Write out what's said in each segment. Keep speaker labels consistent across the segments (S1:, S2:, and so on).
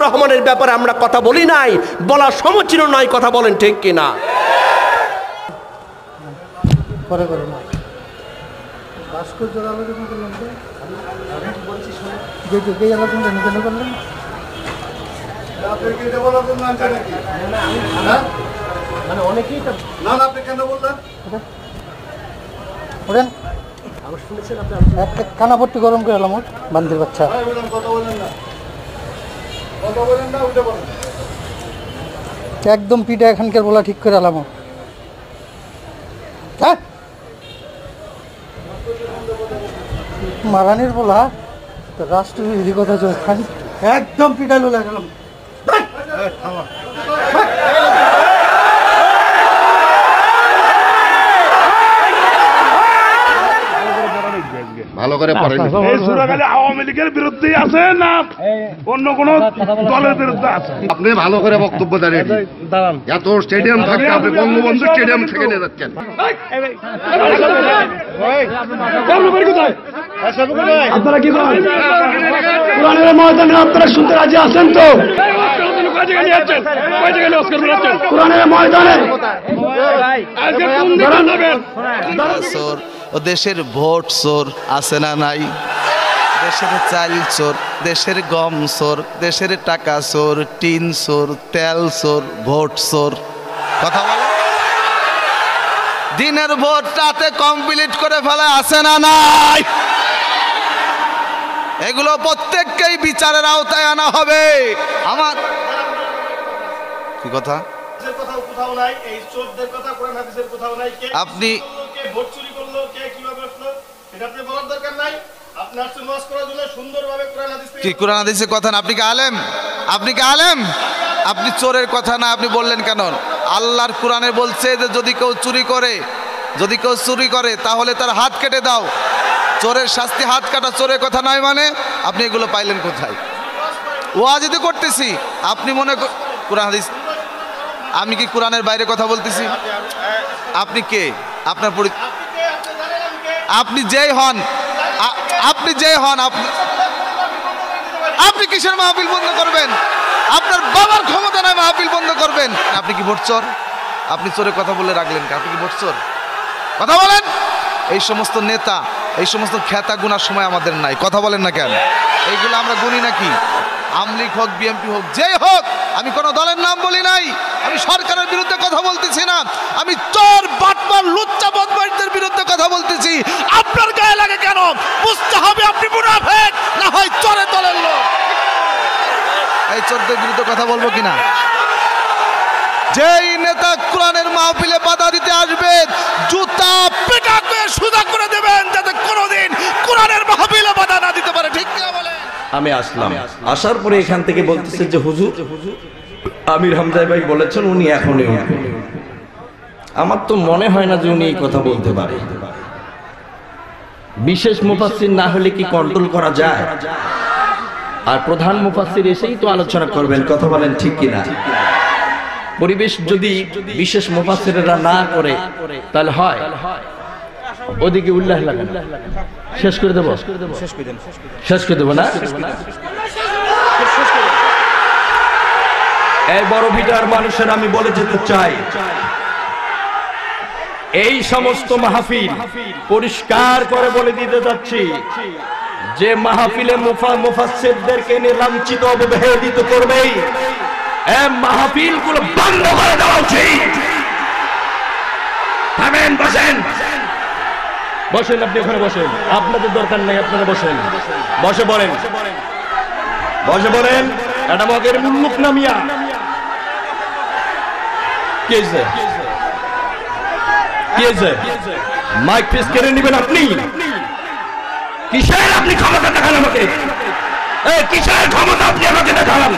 S1: রহমানের ব্যাপারে আমরা কথা বলি নাই, বলা সমীচীন নয়, কথা বলেন ঠিক কিনা?
S2: পরে করে না ভাস্কর্যের আলোচনা করলাম তো, আমি বলছি যে আলোচনা কেন করলেন? আপনি কি এটা বলার জন্য আনছেন নাকি? না মানে অনেকেই তো না, আপনি কেন বললেন? ওরেন আমি শুনেছেন আপনি একটা কানাপট্টি গরম করে এলাম, বান্দির বাচ্চা। কথা বলেন না, কথা বলেন না, উঠে বলেন। একদম পিঠা এখানকার বলা ঠিক করে এলাম। হ্যাঁ মারানির বলা তো রাষ্ট্রবিরোধী কথা চলছে, একদম পিঠা লোলা গেলাম।
S3: ভালো করে পড়েন।
S4: এই সূরা খালি আওয়ামী লীগের বিরুদ্ধেই আছে না অন্য কোন দলের বিরুদ্ধে আছে?
S3: আপনি ভালো করে বক্তব্য দেন। এত স্টেডিয়াম থাকে, আপনি বঙ্গবন্ধু স্টেডিয়াম থেকে নিয়ে যাচ্ছেন।
S4: আপনারা কি করেন? কোরআনের ময়দানে আপনারা শুনতে রাজি আছেন তো? কোরআনের ময়দানে
S5: ও দেশের ভোট চোর আছে না নাই, দেশের চাল চোর, দেশের গম চোর, দেশের টাকা চোর, টিন চোর, তেল চোর, ভোট চোর। কথা বলে দিনের ভোট রাতে কমপ্লিট করে ফেলে আছে না নাই? এগুলো প্রত্যেককেই বিচারের আওতায় আনা হবে। আমার কি কথা আপনি কি কোরআন হাদিসের কথা না? আপনি কি আলেম? আপনি কি আলেম? আপনি চোরের কথা না আপনি বললেন কেন? আল্লাহর কোরআনে বলছে যে যদি কেউ চুরি করে, যদি কেউ চুরি করে তাহলে তার হাত কেটে দাও। চোরের শাস্তি হাত কাটা, চোরের কথা নয় মানে? আপনি এগুলো পাইলেন কোথায়? ওয়াজ যদি করতেছি আপনি মনে কোরআন হাদিস, আমি কি কোরআনের বাইরে কথা বলতেছি? আপনি কে? আপনার আপনি যেই হন, আপনি যেই হন, আপনি কিসের মাহফিল বন্ধ করবেন? আপনার বাবার ক্ষমতা নয় মাহফিল বন্ধ করবেন। আপনি কি ভোট চোর? আপনি চোরের কথা বলে রাখলেন কে? আপনি কি ভোট চোর? কথা বলেন। এই সমস্ত নেতা, এই সমস্ত খ্যাতা গুনার সময় আমাদের নাই। কথা বলেন না কেন? এইগুলো আমরা গুনি নাকি? আমলিগ হোক, বিএমপি হোক, যেই হোক, আমি কোনো দলের নাম বলি নাই। আমি সরকারের বিরুদ্ধে কথা বলতেছি না, আমি চোর বাটপার লুচ্চা বদমাইশদের বিরুদ্ধে কথা বলতেছি। আপনার গায়ে লাগে কেন? বুঝতে হবে আপনি মুনাফিক না হয় চোরের দলের লোক। এই চোরদের বিরুদ্ধে কথা বলবো কিনা? যেই নেতা কোরআনের মাহফিলে বাধা দিতে আসবে জুতা পেটা করে সুদা করে দেবেন, যাতে কোনোদিন কোরআনের মাহফিলে বাধা না দিতে পারে। ঠিক কি বলেন?
S6: আমি আসলাম, আসার পরে এখান থেকে বলতেছে যে হুজুর আমির হামজা ভাই বলেছেন উনি এখনই উঠবেন। আমার তো মনে হয় না যে উনি এই কথা বলতে পারে। বিশেষ মুফাসসির না হলে কি কন্ট্রোল করা যায়? আর প্রধান মুফাসসির এসেই তো আলোচনা করবেন। কথা বলেন ঠিক কিনা? পরিবেশ যদি বিশেষ মুফাসসিররা না করে তাহলে হয় ওদিকে উল্লাহ লাগে না। শেষ করে দেব, শেষ করে দেবো না? এই বড় ভিটার মানুষের আমি বলে যেতে চাই, এই সমস্ত মাহফিল পরিষ্কার করে বলে দিতে যাচ্ছি যে মাহফিলে মুফাসসিরদেরকে নিয়ে লাঞ্ছিত অবহেলিত করবে, এই মাহফিল গুলো বন্ধ করে দেওয়া উচিত। থামেন, বসেন, বসেন, আপনি ওখানে বসেন, আপনাদের দরকার নেই, আপনারা বসেন, বসে পড়েন, বসে পড়েন। এটা মগের মুল্লুক নামিয়া মাইক পিস কেড়ে নেবেন আপনি? কিসের আপনি ক্ষমতা দেখান আমাকে? কিসের ক্ষমতা আপনি আমাকে দেখান?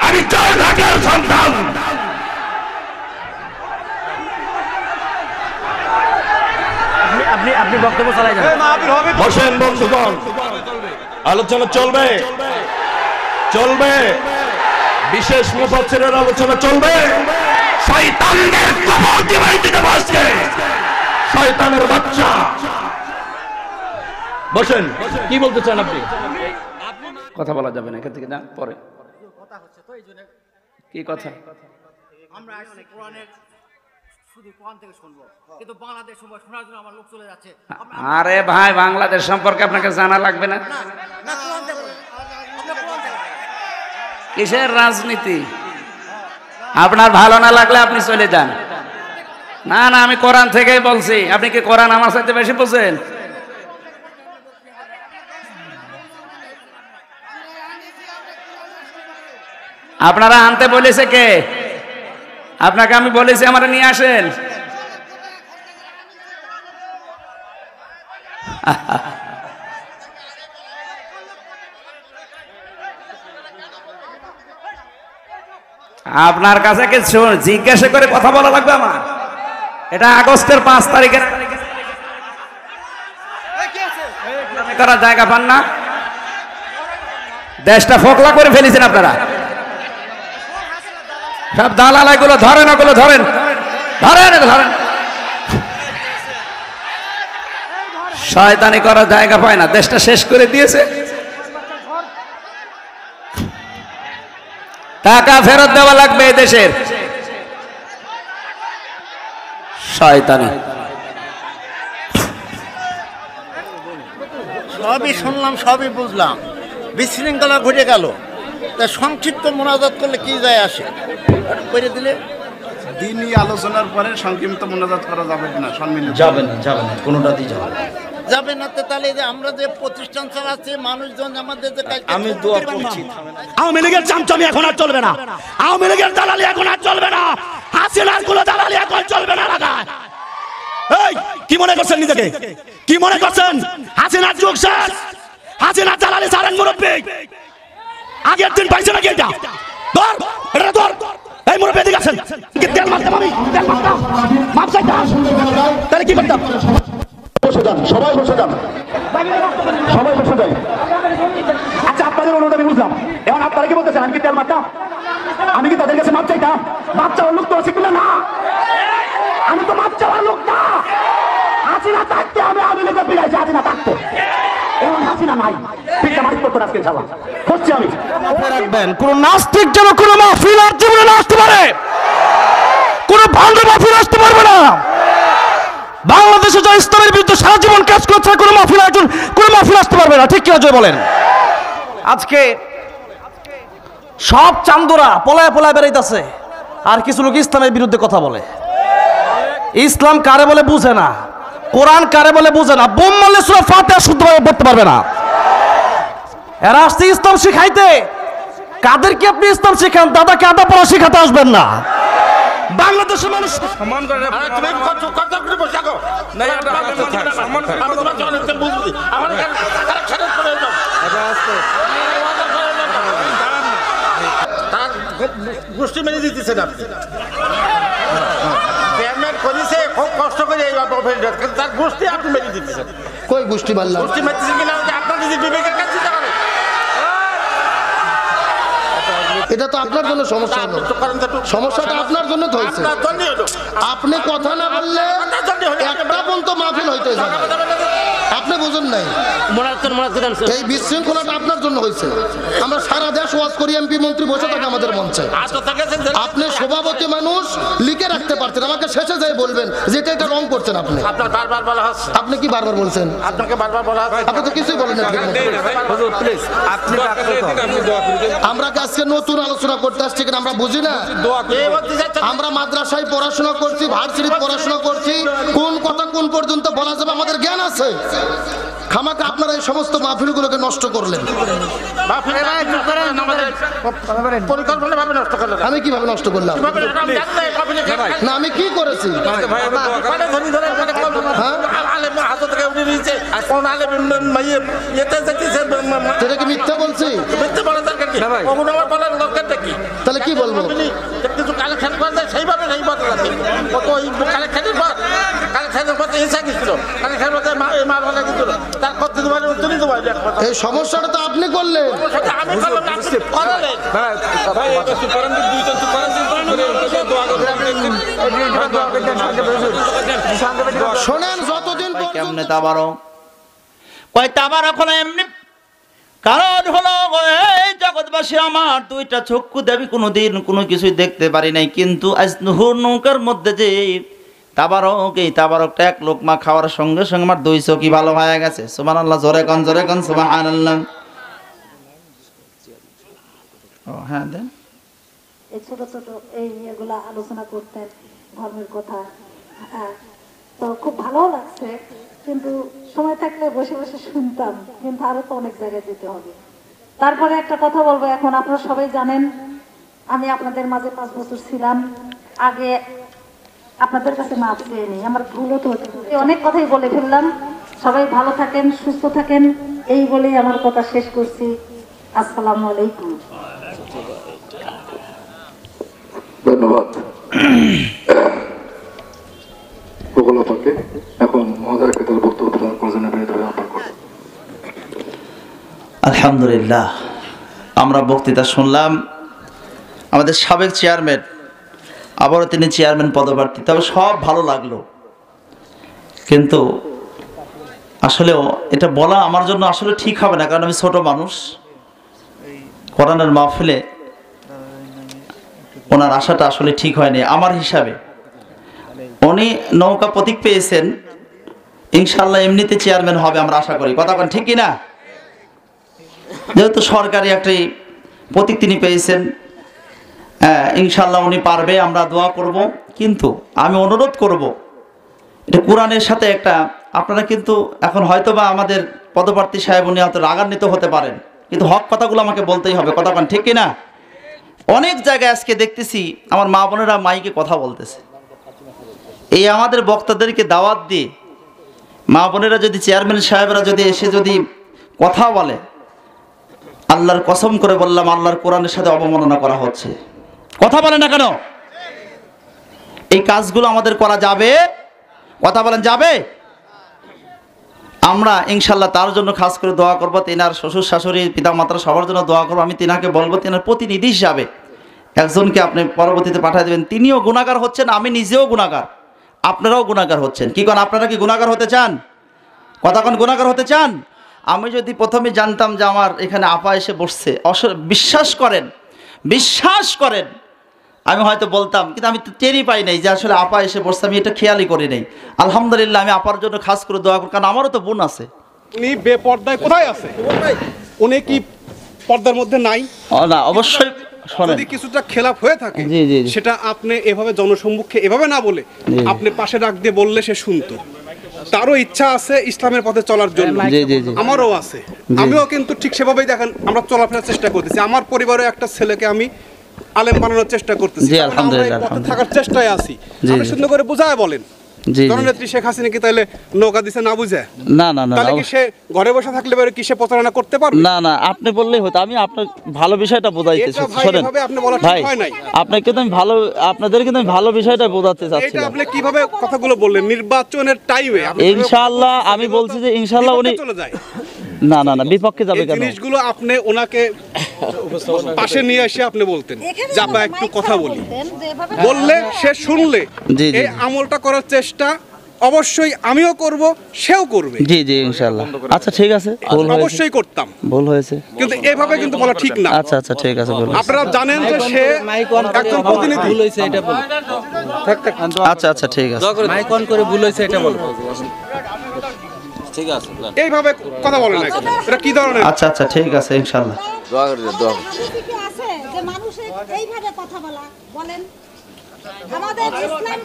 S6: আমি চোর ঢাকার সন্তান।
S2: আপনি বক্তব্য চালাই যান।
S6: বসেন বন্ধুগণ, আলোচনা চলবে, চলবে, বিশেষ মুফাসসিরের আলোচনা চলবে। শয়তানদের কবর দিবাই দিতে বসছে, শয়তানের বাচ্চা। বসেন, কি বলতে চান আপনি? কথা বলা যাবে না এখান থেকে, না পরে
S7: কথা হচ্ছে তো এই জন্য
S6: কি কথা?
S7: আমরা আসছি কোরআনের শুধু কোরআন থেকে শুনবো, কিন্তু বাংলাদেশ শোনার জন্য আমার লোক চলে যাচ্ছে।
S8: আরে ভাই, বাংলাদেশ সম্পর্কে আপনাকে জানা লাগবে না?
S7: না কোরআন থেকে আমরা কোরআন থেকে
S8: কিসের রাজনীতি? আপনার ভালো না লাগলে আপনি চলে যান। না না, আমি কোরআন থেকেই বলছি। আপনি কি কোরআন আমার সাথে বেশি বোঝেন? আপনারা আনতে বলেছে কে? আপনাকে আমি বলেছি আমার নিয়ে আসেন। আপনার কাছে কিছু জিজ্ঞাসা করে কথা বলা লাগবে আমার? এটা আগস্টের 5 তারিখের করার জায়গা পান না? দেশটা ফোকলা করে ফেলেছেন আপনারা। সব দালাল এগুলো ধরেন, ওগুলো ধরেন, ধরেন ধরেন। শয়তানি করার জায়গা পায় না, দেশটা শেষ করে দিয়েছে। টাকা ফেরত দেওয়া লাগবে এই দেশের। শয়তানি।
S9: সবই শুনলাম, সবই বুঝলাম, বিশৃঙ্খলা ঘটে গেল। তা সংক্ষিপ্ত মোনাজাত করলে কি যায় আসে? করে দিলে
S4: দিনই আলোচনার পরে সংক্ষিপ্ত মোনাজাত করা যাবে না, সম্মিলিত
S6: যাবে না, যাবে না, কোনোটাতেই যাবে না।
S9: যাবে না তো তাহলে যে আমরা যে প্রতিষ্ঠান চালাচ্ছি, মানুষজন আমাদের যে
S6: আমি দোয়া করছি।
S10: আওয়ামী লীগের চামচামি এখন আর চলবে না, আওয়ামী লীগের দালালি এখন আর চলবে না, হাসিনার গুলো দালালি এখন চলবে না এলাকায়। এই কি মনে করছেন নিজেকে? কি মনে করছেন হাসিনার যুগ শেষ? হাসিনা দালালি সারেন মুরব্বী। আগের দিন পাইছে নাকি এটা? ধর এটা ধর। এই মুরব্বী এদিকে আসেন। কি তেল মারতাম আমি? তেল মারতাম, মাপ চাইতাম, তাহলে কি করতাম? বসে যান, সবাই বসে যান, সবাই বসে যান। আচ্ছা, আপনাদের অনুরোধ আমি বুঝলাম। এখন আপনারা কি বলতেছেন? আমি কি তেল মারতাম? আমি কি তাদের কাছে মাপ চাইতাম? মাপ চাওয়ার লোক তো আছে কিনা? না, আমি তো মাপ চাওয়ার লোক না। হাসিনা থাকতে আমি আওয়ামী লীগে ফিরাইছি, হাসিনা থাকতে। এখন হাসিনা নাই, পিঠটা মারিত করতেন আজকে যাওয়া হচ্ছে। আমি রাখবেন, কোন নাস্তিক যেন কোন মাহফিল আর জীবনে না আসতে পারে, কোন ভান্ড মাহফিল আসতে পারবে না। বাংলাদেশে যা ইসলামের বিরুদ্ধে সারা জীবন কাজ করছে, কোনো মাহফিল একজন কোনো মাহফিল আসতে পারবে না। ঠিক কি অজয় বলেন?
S1: আজকে সব চান্দুরা পলায় পলায় বেড়াইতেছে, আর কিছু লোক ইসলামের বিরুদ্ধে কথা বলে। ইসলাম কারে বলে বুঝে না, কোরআন কারে বলে বুঝে না। বোম মারলে সূরা ফাতিহা শুদ্ধভাবে পড়তে পারবে না। এরা আসছে ইসলাম শিখাইতে। কাদেরকে আপনি ইসলাম শিখান? দাদাকে আদা পড়া শিখাতে আসবেন না। বাংলাদেশের মানুষ সম্মান করে। তুমি কথা করে বসে থাকো না, এটা সম্মান করে আমরা চলতে বুঝবি। আমার কারেকশন করে দাও।
S9: তার গোষ্ঠী মেরে দিতেছেন আপনি। পেমেন্ট করেছে খুব কষ্ট করে, এই তার গোষ্ঠী আপনি মেরে দিতেছেন।
S2: কই গোষ্ঠী মারলাম?
S9: গোষ্ঠী মারতেছে কিনা আপনার নিজের বিবেকের কাছে যাবেন।
S2: এটা তো আপনার জন্য সমস্যা হলো। সমস্যাটা আপনার জন্য তো হয়েছে। আপনি কথা না বললে একটা পর্যন্ত মাহফিল হইতে যাবে। আপনি বুঝুন নাই, এই বিশৃঙ্খলাটা আপনার জন্য হয়েছে। আমরা সারা দেশ ওয়াজ করি, এমপি মন্ত্রী বসে থাকে আমাদের মঞ্চে। আপনি সভাপতি মানুষ, লিখে রাখতে পারতেন, আমাকে শেষে যাই বলবেন যেটা এটা রং করছেন আপনি। আপনি কি বারবার বলছেন?
S9: আপনাকে বারবার বলা হয়,
S2: আপনি তো কিছুই বলেন না। আমরা কি আজকে নতুন আলোচনা করতে আসছি কিনা আমরা বুঝি না? আমরা মাদ্রাসায় পড়াশোনা করছি, ভার্সিটিতে পড়াশোনা করছি, কোন কথা কোন পর্যন্ত বলা যাবে আমাদের জ্ঞান আছে। খামাকে আপনারা এই সমস্ত মাহফিলগুলোকে নষ্ট করলেন। আমি কিভাবে নষ্ট করলাম? না, আমি কি করেছি? সেটা কি মিথ্যা বলছি? তাহলে কি বলবো?
S9: কিছু কালেকশন করা যায় সেইভাবে সেই বদলাতে কালেকশনের পর কালেকশনের পথে এসে গেছিল, কালেকশনের পথে মাল ভালো গেছিল, তার কত তোমার তুমি তোমার
S2: এই সমস্যাটা তো আপনি করলেন।
S9: আমি
S2: শোনেন, যতদিন
S8: কেমনে তাবারো কয় তাবারো কোন এমনি
S6: কারণ হলো এই জগৎবাসী আমার দুইটা চক্ষু দেবী কোনোদিন কোনো কিছুই দেখতে পারি নাই, কিন্তু আজ নুহুর নৌকার মধ্যে যে তাবারক, এই তাবারকটা এক লোকমা খাওয়ার সঙ্গে সঙ্গে আমার দুই চোখই ভালো হয়ে গেছে। সুবহানাল্লাহ, জোরে কন সুবহানাল্লাহ। ও হ্যাঁ, দেন।
S11: এই ছোট ছোট এই ইয়েগুলা আলোচনা করতেন, ধর্মের কথা, তো খুব ভালো লাগছে। কিন্তু সময় থাকলে বসে বসে শুনতাম, কিন্তু আরো তো অনেক জায়গায় যেতে হবে। তারপরে একটা কথা বলবো, এখন আপনারা সবাই জানেন আমি আপনাদের মাঝে 5 বছর ছিলাম। আগে আপনাদের কাছে মাপ চেয়ে নিই, আমার ভুলও তো হতে পারে। অনেক কথাই বলে ফেললাম। সবাই ভালো থাকেন, সুস্থ থাকেন, এই বলেই আমার কথা শেষ করছি। আসসালামু আলাইকুম।
S12: ধন্যবাদ প্রকল্পকে। এখন মহোদয় তার বক্তব্য প্রদান করার জন্য বিনীতভাবে আহ্বান করব।
S6: আলহামদুলিল্লাহ, আমরা বক্তৃতা শুনলাম। আমাদের সাবেক চেয়ারম্যান, আবারও তিনি চেয়ারম্যান পদপ্রার্থী, তবে সব ভালো লাগলো। কিন্তু আসলেও এটা বলা আমার জন্য আসলে ঠিক হবে না, কারণ আমি ছোট মানুষ। কোরআনের মাহফিলে ওনার আশাটা আসলে ঠিক হয়নি আমার হিসাবে। উনি নৌকা প্রতীক পেয়েছেন, ইনশাল্লাহ এমনিতে চেয়ারম্যান হবে আমরা আশা করি। কথা বলেন ঠিক কিনা? যেহেতু সরকারি একটি প্রতীক তিনি পেয়েছেন, ইনশাল্লাহ উনি পারবে, আমরা দোয়া করব। কিন্তু আমি অনুরোধ করব, এটা কোরআনের সাথে একটা, আপনারা কিন্তু এখন হয়তো বা আমাদের পদপ্রার্থী সাহেব উনি হয়তো রাগান্বিত হতে পারেন, কিন্তু হক কথাগুলো আমাকে বলতেই হবে। কথা বলেন ঠিক কিনা? অনেক জায়গায় আজকে দেখতেছি আমার মা বোনেরা মাইকে কথা বলতেছে। এই আমাদের বক্তাদেরকে দাওয়াত দিয়ে মা বোনেরা যদি, চেয়ারম্যান সাহেবরা যদি এসে যদি কথা বলে, আল্লাহর কসম করে বললাম আল্লাহর কোরআনের সাথে অবমাননা করা হচ্ছে। কথা বলে না কেন? এই কাজগুলো আমাদের করা যাবে? কথা বলেন যাবে? আমরা ইনশাল্লাহ তার জন্য খাস করে দোয়া করবো। তিনার শ্বশুর শাশুড়ি পিতামাতা সবার জন্য দোয়া করবো। আমি তিনাকে বলবো, তিনার প্রতিনিধি হিসাবে একজনকে আপনি পরবর্তীতে পাঠিয়ে দেবেন। তিনিও গুনাহগার হচ্ছেন, আমি নিজেও গুনাহগার, আপনারাও গুনাহগার হচ্ছেন। কি কোন আপনারা কি গুনাহগার হতে চান? কথা কোন গুনাহগার হতে চান? আমি যদি প্রথমে জানতাম যে আমার এখানে আপা এসে বসছে, বিশ্বাস করেন আমি হয়তো বলতাম, কিন্তু আমি তো টেরই পাই নাই যে আসলে আপা এসে বসছে, আমি এটা খেয়ালই করি নাই। আলহামদুলিল্লাহ, আমি আপার জন্য খাস করে দোয়া করি, কারণ আমারও তো বোন আছে।
S13: উনি বেপর্দায় কোথায় আছে? উনি কি পর্দার মধ্যে নাই?
S6: না, অবশ্যই।
S13: যদি কিছুটা খেলাপ হয়ে থাকে সেটা আপনি এভাবে জনসম্মুখে এভাবে না বলে আপনি পাশে ডাক দিয়ে বললে সে শুনতো। তারও ইচ্ছা আছে ইসলামের পথে চলার জন্য, আমারও আছে। আমিও কিন্তু ঠিক সেভাবেই দেখেন আমরা চলাফেরার চেষ্টা করতেছি। আমার পরিবারের একটা ছেলেকে আমি আলেম বানানোর চেষ্টা করতেছি, পথে থাকার চেষ্টায় আছি। আপনি সুন্দর করে বুঝায় বলেন, জননেত্রী শেখ হাসিনা কি তাহলে নৌকা দিছে না বুঝে?
S6: না না না,
S13: তাহলে কি সে ঘরে বসে থাকলে কি সে প্রচারণা করতে পারবে?
S6: না না, আপনি বললেই হতো। আমি আপনার ভালো বিষয়টা বোঝাইতেছি। শোনেন ভাই, আপনাকে তো আমি ভালো, আপনাদের কিন্তু আমি ভালো বিষয়টা বোঝাতে চাচ্ছি।
S13: আপনি কিভাবে কথাগুলো বললেন নির্বাচনের টাইমে?
S6: ইনশাআল্লাহ আমি বলছি যে ইনশাআল্লাহ উনি
S13: চলে যায়।
S6: না না না, বিপক্ষে যাবে কেন?
S13: জিনিসগুলো আপনি ওনাকে পাশে নিয়ে এসে আপনি বলতেন যে আপা একটু কথা বলি, বললে সে শুনলে এই আমলটা করার চেষ্টা অবশ্যই আমিও করব, সেও করবে।
S6: জি জি ইনশাআল্লাহ। আচ্ছা ঠিক আছে,
S13: অবশ্যই করতাম,
S6: ভুল হয়েছে,
S13: কিন্তু এভাবে কিন্তু বলা ঠিক না।
S6: আচ্ছা আচ্ছা ঠিক আছে।
S13: আপনারা জানেন যে সে একজন প্রতিনিধি।
S14: ভুল হয়েছে এটা বল।
S6: আচ্ছা আচ্ছা ঠিক আছে,
S14: মাইক অন করে ভুল হয়েছে এটা বল। ঠিক আছে,
S13: এইভাবে কথা বলেন না, এটা কি ধরনের?
S6: আচ্ছা আচ্ছা ঠিক আছে ইনশাআল্লাহ।
S11: দোয়া করে দোয়া আছে যে মানুষ এইভাবে কথা বলা বলেন আমাদের ইসলাম